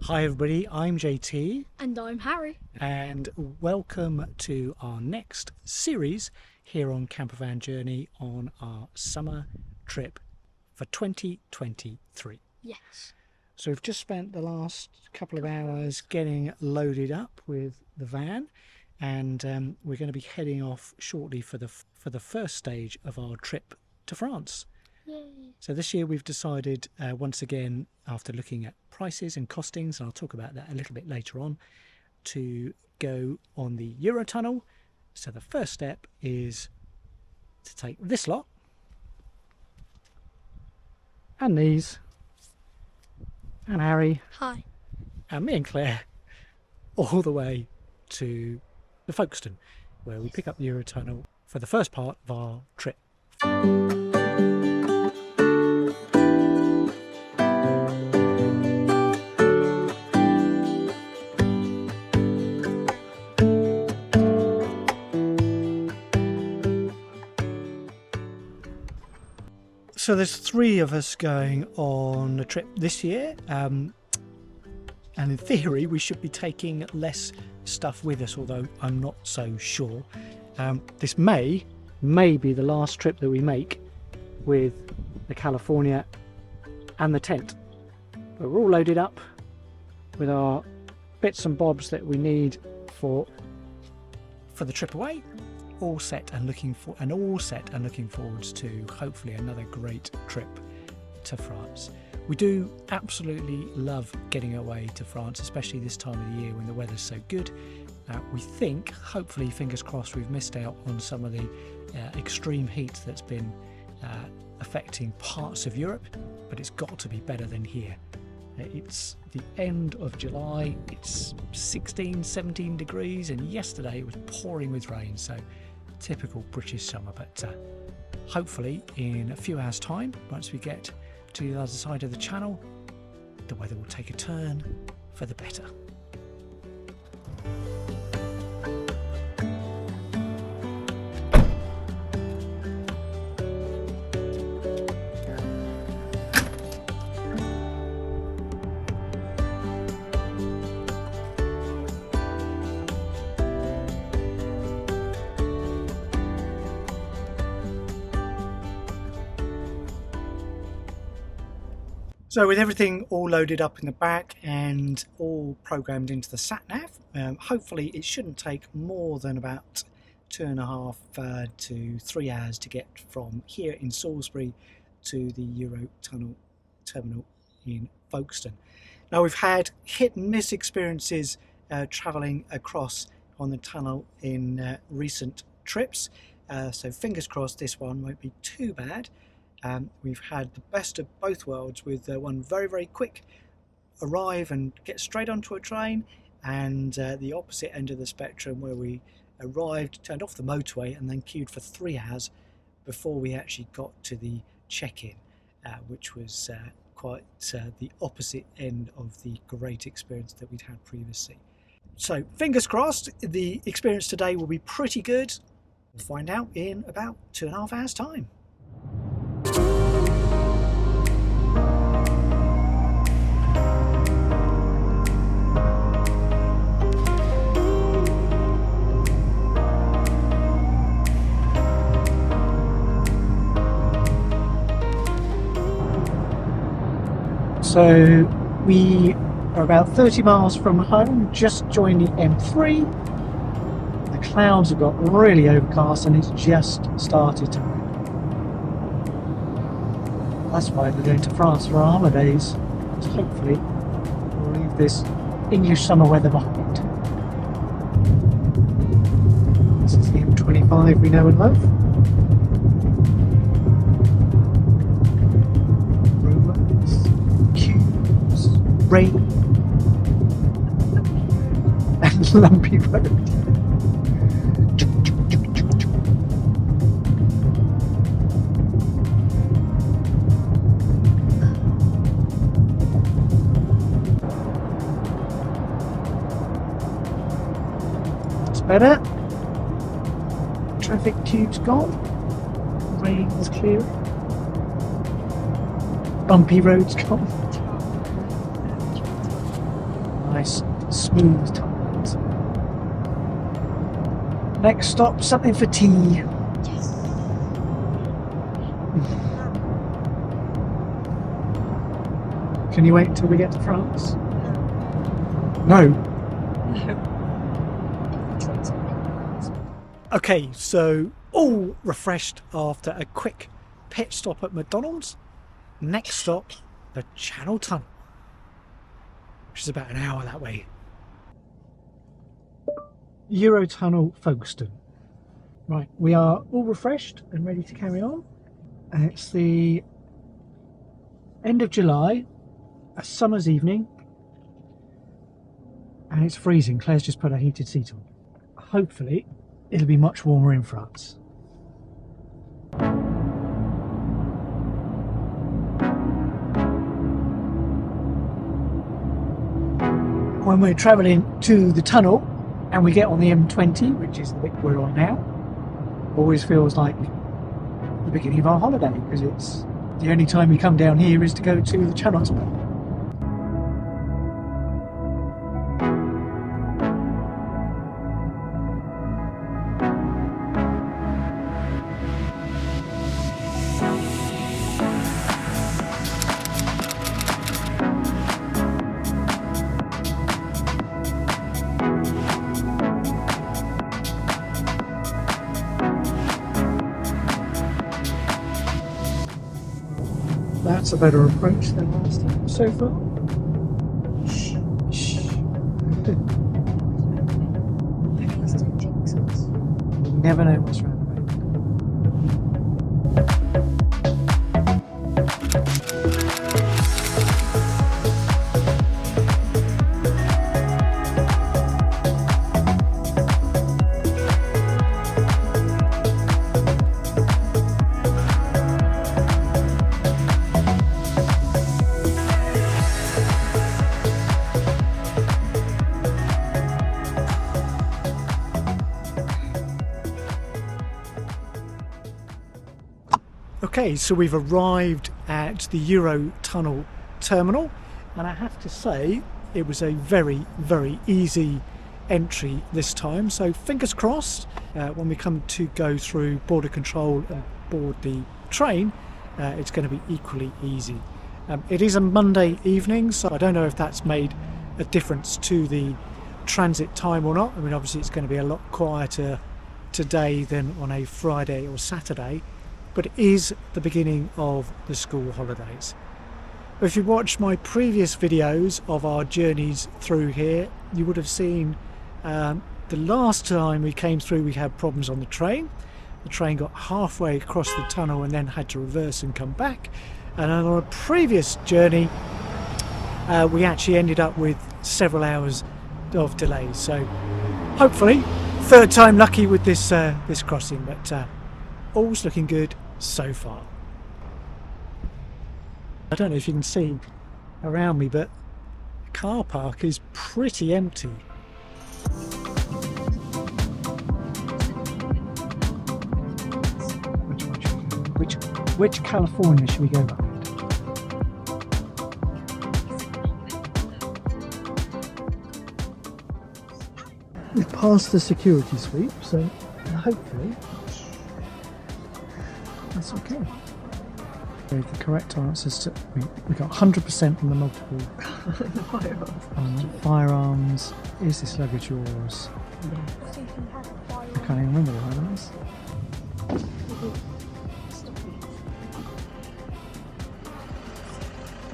Hi everybody, I'm JT. And I'm Harry. And welcome to our next series here on Campervan Journey on our summer trip for 2023. Yes. So we've just spent the last couple of hours getting loaded up with the van, and we're going to be heading off shortly for the first stage of our trip to France. Yay. So this year we've decided, once again, after looking at prices and costings, and I'll talk about that a little bit later on, to go on the Eurotunnel. So the first step is to take this lot and these and Harry Hi. and me and Claire all the way to the Folkestone, where we pick up the Eurotunnel for the first part of our trip. So there's three of us going on a trip this year, and in theory we should be taking less stuff with us, although I'm not so sure. This may be the last trip that we make with the California and the tent. But we're all loaded up with our bits and bobs that we need for the trip away. All set and looking forwards to hopefully another great trip to France. We do absolutely love getting away to France, especially this time of the year when the weather's so good. We think, hopefully, fingers crossed, we've missed out on some of the extreme heat that's been affecting parts of Europe, but it's got to be better than here. It's the end of July, it's 16-17 degrees, and yesterday it was pouring with rain, so typical British summer. But hopefully in a few hours time, once we get to the other side of the channel, the weather will take a turn for the better. So with everything all loaded up in the back and all programmed into the sat-nav, hopefully it shouldn't take more than about 2.5 to 3 hours to get from here in Salisbury to the Eurotunnel terminal in Folkestone. Now we've had hit and miss experiences travelling across on the tunnel in recent trips, so fingers crossed this one won't be too bad. We've had the best of both worlds with one very quick arrive and get straight onto a train, and the opposite end of the spectrum where we arrived, turned off the motorway and then queued for 3 hours before we actually got to the check-in, which was quite the opposite end of the great experience that we'd had previously. So fingers crossed the experience today will be pretty good. We'll find out in about 2.5 hours time. So we are about 30 miles from home, just joined the M3. The clouds have got really overcast and it's just started to rain. That's why we're going to France for our holidays. So hopefully we'll leave this English summer weather behind. This is the M25 we know and love. Rain and lumpy road. It's better. Traffic tube's gone. Rain is clear. Bumpy road's gone. nice smooth tunnels. Next stop, something for tea. Yes. Can you wait until we get to France? No. Okay, so all refreshed after a quick pit stop at McDonald's. Next stop, the Channel Tunnel, which is about an hour that way. Eurotunnel Folkestone. Right, we are all refreshed and ready to carry on. And it's the end of July, a summer's evening, and it's freezing. Claire's just put a heated seat on. Hopefully, it'll be much warmer in France. When we're travelling to the tunnel and we get on the M20, which is the bit we're on now, always feels like the beginning of our holiday, because it's the only time we come down here is to go to the Channel Tunnel. That's a better approach than last time so far. Shh. You never know what's around the Okay, so we've arrived at the Eurotunnel terminal, and I have to say it was a very, very easy entry this time. So fingers crossed, when we come to go through border control and board the train, it's going to be equally easy. It is a Monday evening, so I don't know if that's made a difference to the transit time or not. I mean, obviously it's going to be a lot quieter today than on a Friday or Saturday, but it is the beginning of the school holidays. If you watched my previous videos of our journeys through here, you would have seen the last time we came through we had problems on the train. The train got halfway across the tunnel and then had to reverse and come back. And on a previous journey we actually ended up with several hours of delay. So hopefully third time lucky with this this crossing, but all's looking good so far. I don't know if you can see around me, but the car park is pretty empty. Which California should we go by? We've passed the security sweep, so hopefully that's okay. The correct answers to we got 100% on the multiple firearms. Is this luggage yours? Yeah. I can't even remember the firearms.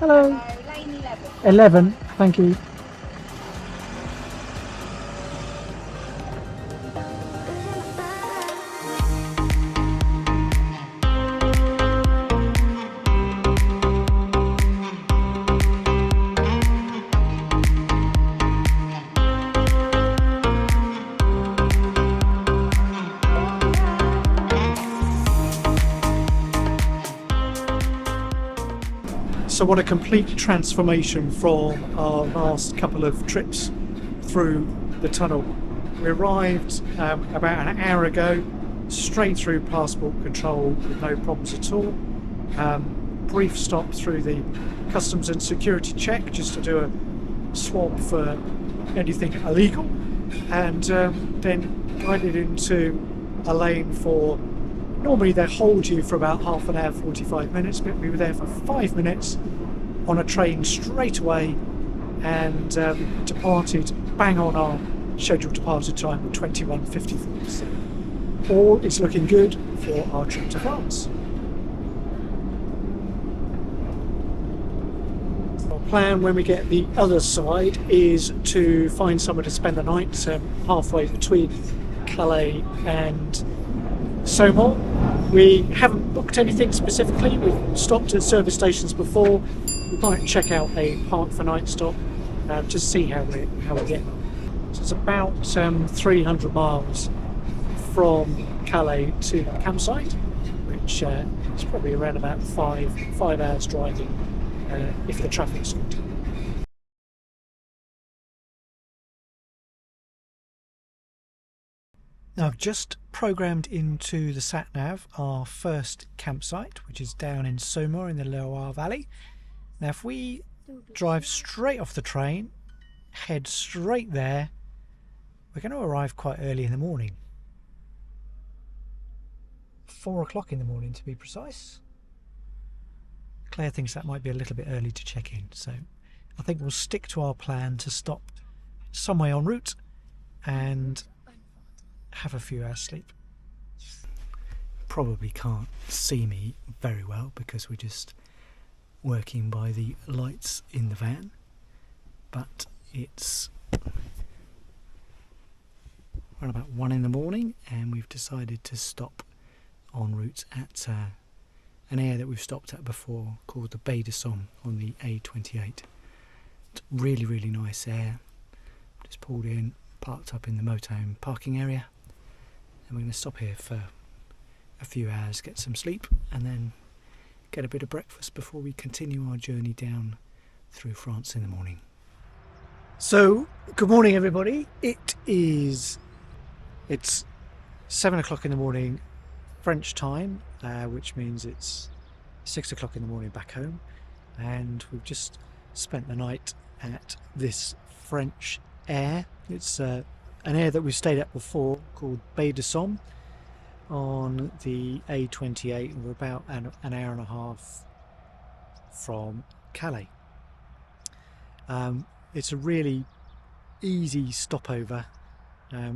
Hello. Lane 11. 11. Thank you. So what a complete transformation from our last couple of trips through the tunnel. We arrived about an hour ago, straight through passport control with no problems at all. Brief stop through the customs and security check just to do a swab for anything illegal, and then guided into a lane for, normally they hold you for about half an hour, 45 minutes, but we were there for 5 minutes on a train straight away, and departed bang on our scheduled departure time of 21:54. So all is looking good for our trip to France. Our plan when we get the other side is to find somewhere to spend the night, halfway between Calais and Saumur. We haven't booked anything specifically. We've stopped at service stations before. We might check out a park for night stop to see how we get on. So it's about 300 miles from Calais to the campsite, which is probably around about five hours driving if the traffic's good. Now I've just programmed into the sat-nav our first campsite, which is down in Saumur in the Loire Valley. Now if we drive straight off the train, head straight there, we're going to arrive quite early in the morning. 4 o'clock in the morning to be precise. Claire thinks that might be a little bit early to check in, so I think we'll stick to our plan to stop somewhere en route and have a few hours sleep. Probably can't see me very well because we're just working by the lights in the van, but it's around about 1 in the morning and we've decided to stop en route at an area that we've stopped at before called the Baie de Somme on the A28. It's really, really nice air. Just pulled in, parked up in the motorhome parking area, and we're going to stop here for a few hours, get some sleep, and then get a bit of breakfast before we continue our journey down through France in the morning. So, good morning everybody. It's 7 o'clock in the morning French time, which means it's 6 o'clock in the morning back home, and we've just spent the night at this French Aire. It's an Aire that we've stayed at before called Baie de Somme on the A28, and we're about an hour and a half from Calais. It's a really easy stopover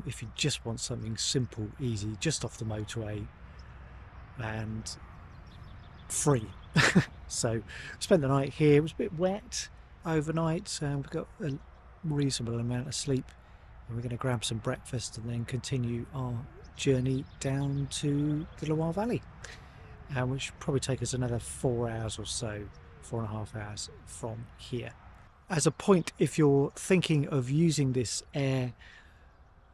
if you just want something simple, easy, just off the motorway and free. So we spent the night here. It was a bit wet overnight, we've got a reasonable amount of sleep, and we're going to grab some breakfast and then continue our journey down to the Loire Valley, which will probably take us another 4 hours or so, 4.5 hours from here. As a point, if you're thinking of using this Aire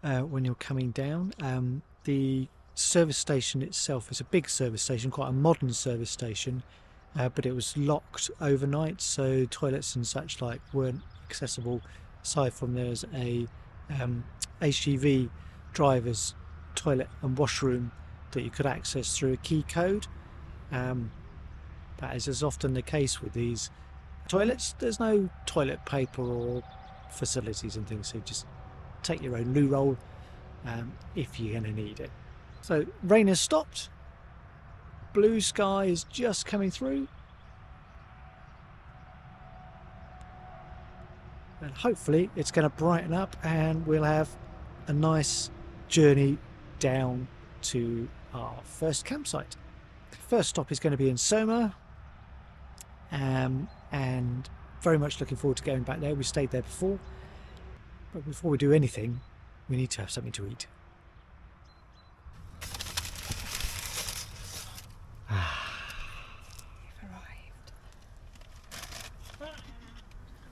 when you're coming down, the service station itself is a big service station, quite a modern service station, but it was locked overnight, so toilets and such like weren't accessible, aside from there's a HGV driver's toilet and washroom that you could access through a key code. That is as often the case with these toilets. There's no toilet paper or facilities and things, so just take your own loo roll if you're going to need it. So rain has stopped, blue sky is just coming through, and hopefully it's going to brighten up and we'll have a nice journey down to our first campsite. The first stop is going to be in Saumur, and very much looking forward to going back there. We stayed there before, but before we do anything we need to have something to eat.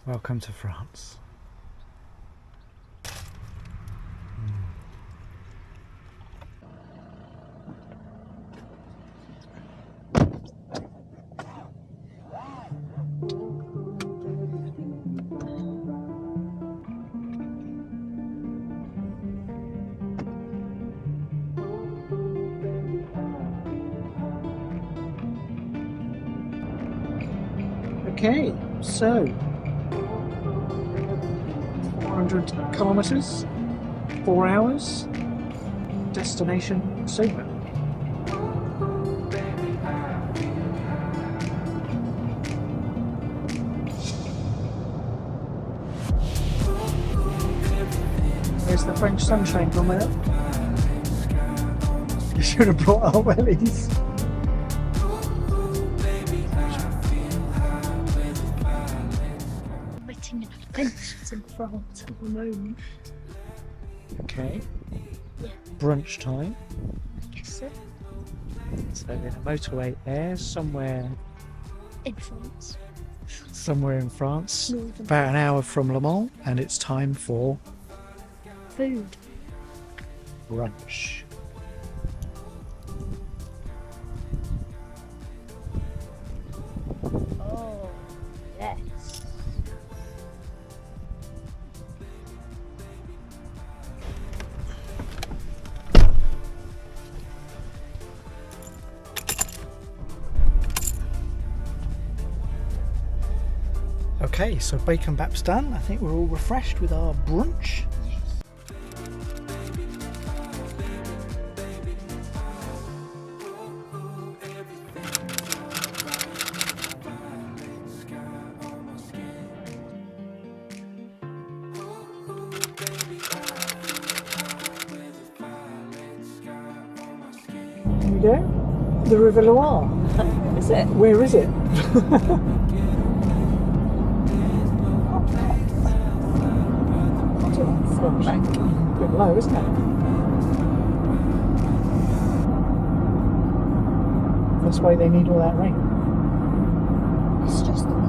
Welcome to France. Okay, so 200 kilometres, 4 hours, destination Saumur. There's the French sunshine from there. You should have brought our wellies. Waiting in benches in France at the moment. Okay. Yeah. Brunch time. I guess so. So there's a motorway Aire somewhere In France. in France. Northern About an hour from Le Mans, and it's time for food. brunch. Oh, yes. Okay, so bacon bap's done. I think we're all refreshed with our brunch. Here we go. The River Loire. Is it? Where is it? A bit low, isn't it? That's why they need all that rain. It's just the weather.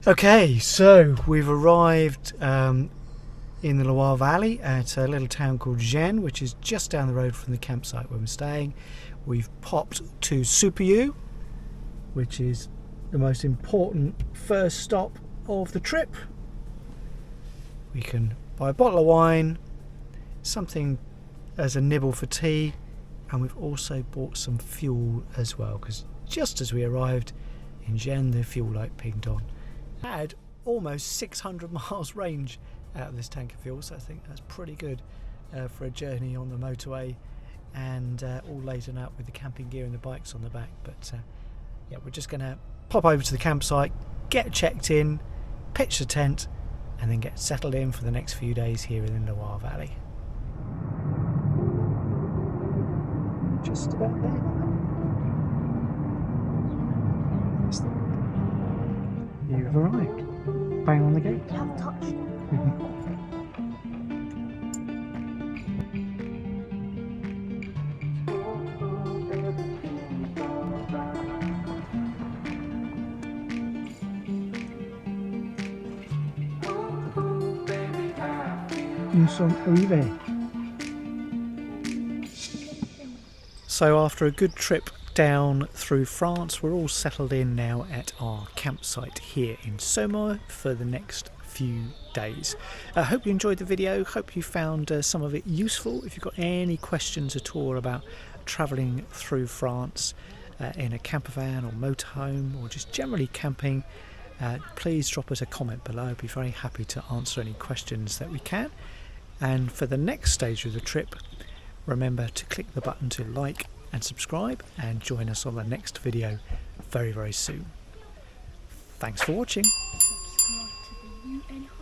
Okay, so we've arrived in the Loire Valley at a little town called Aire, which is just down the road from the campsite where we're staying. We've popped to Stopover, which is the most important first stop of the trip. We can buy a bottle of wine, something as a nibble for tea, and we've also bought some fuel as well, because just as we arrived in Aire, the fuel light pinged on. Had almost 600 miles range out of this tank of fuel, so I think that's pretty good for a journey on the motorway, and all laden up with the camping gear and the bikes on the back. But yeah, we're just going to pop over to the campsite, get checked in, pitch the tent, and then get settled in for the next few days here in the Loire Valley. Just about there. You've arrived. Bang on the gate. Have touch. Nous sommes arrivés. So after a good trip down through France, we're all settled in now at our campsite here in Saumur for the next few days. I hope you enjoyed the video, hope you found some of it useful. If you've got any questions at all about travelling through France in a campervan or motorhome, or just generally camping, please drop us a comment below. I'd be very happy to answer any questions that we can. And for the next stage of the trip, remember to click the button to like and subscribe, and join us on the next video very, very soon. Thanks for watching. Subscribe to the